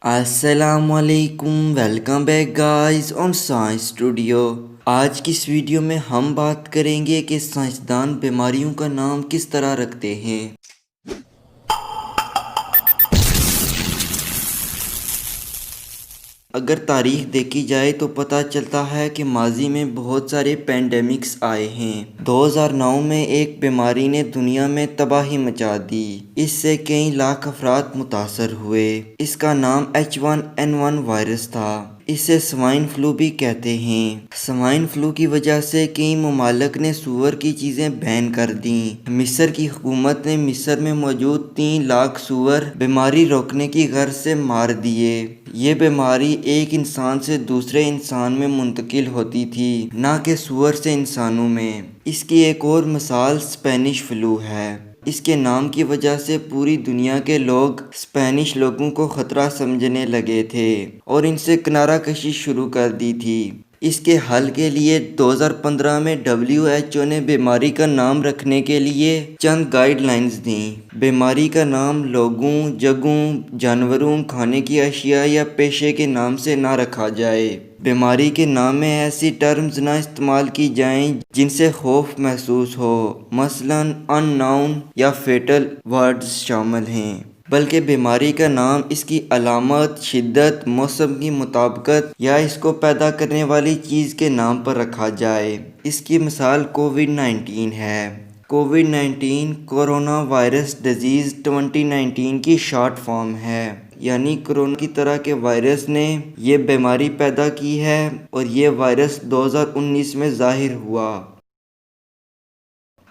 السلام علیکم، welcome back guys on science studio. آج کی اس ویڈیو میں ہم بات کریں گے کہ سائنسدان بیماریوں کا نام کس طرح رکھتے ہیں۔ اگر تاریخ دیکھی جائے تو پتہ چلتا ہے کہ ماضی میں بہت سارے پینڈیمکس آئے ہیں۔ 2009 میں ایک بیماری نے دنیا میں تباہی مچا دی۔ اس سے کئی لاکھ افراد متاثر ہوئے۔ اس کا نام H1N1 وائرس تھا۔ اسے سوائن فلو بھی کہتے ہیں۔ سوائن فلو کی وجہ سے کئی ممالک نے سور کی چیزیں بین کر دیں۔ مصر کی حکومت نے مصر میں موجود 3 لاکھ سور بیماری روکنے کی غرض سے مار دیے۔ یہ بیماری ایک انسان سے دوسرے انسان میں منتقل ہوتی تھی، نہ کہ سور سے انسانوں میں۔ اس کی ایک اور مثال اسپینش فلو ہے۔ اس کے نام کی وجہ سے پوری دنیا کے لوگ اسپینش لوگوں کو خطرہ سمجھنے لگے تھے اور ان سے کنارہ کشی شروع کر دی تھی۔ اس کے حل کے لیے 2015 میں WHO نے بیماری کا نام رکھنے کے لیے چند گائیڈ لائنز دیں۔ بیماری کا نام لوگوں، جگہوں، جانوروں، کھانے کی اشیاء یا پیشے کے نام سے نہ رکھا جائے۔ بیماری کے نام میں ایسی ٹرمز نہ استعمال کی جائیں جن سے خوف محسوس ہو، مثلاً ان ناؤن یا فیٹل ورڈز شامل ہیں، بلکہ بیماری کا نام اس کی علامت، شدت، موسم کی مطابقت یا اس کو پیدا کرنے والی چیز کے نام پر رکھا جائے۔ اس کی مثال کووڈ-19 ہے۔ کووڈ-19 کورونا وائرس ڈیزیز 2019 کی شارٹ فارم ہے، یعنی کرونا کی طرح کے وائرس نے یہ بیماری پیدا کی ہے اور یہ وائرس 2019 میں ظاہر ہوا۔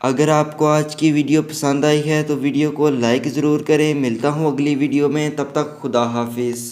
اگر آپ کو آج کی ویڈیو پسند آئی ہے تو ویڈیو کو لائک ضرور کریں۔ ملتا ہوں اگلی ویڈیو میں، تب تک خدا حافظ۔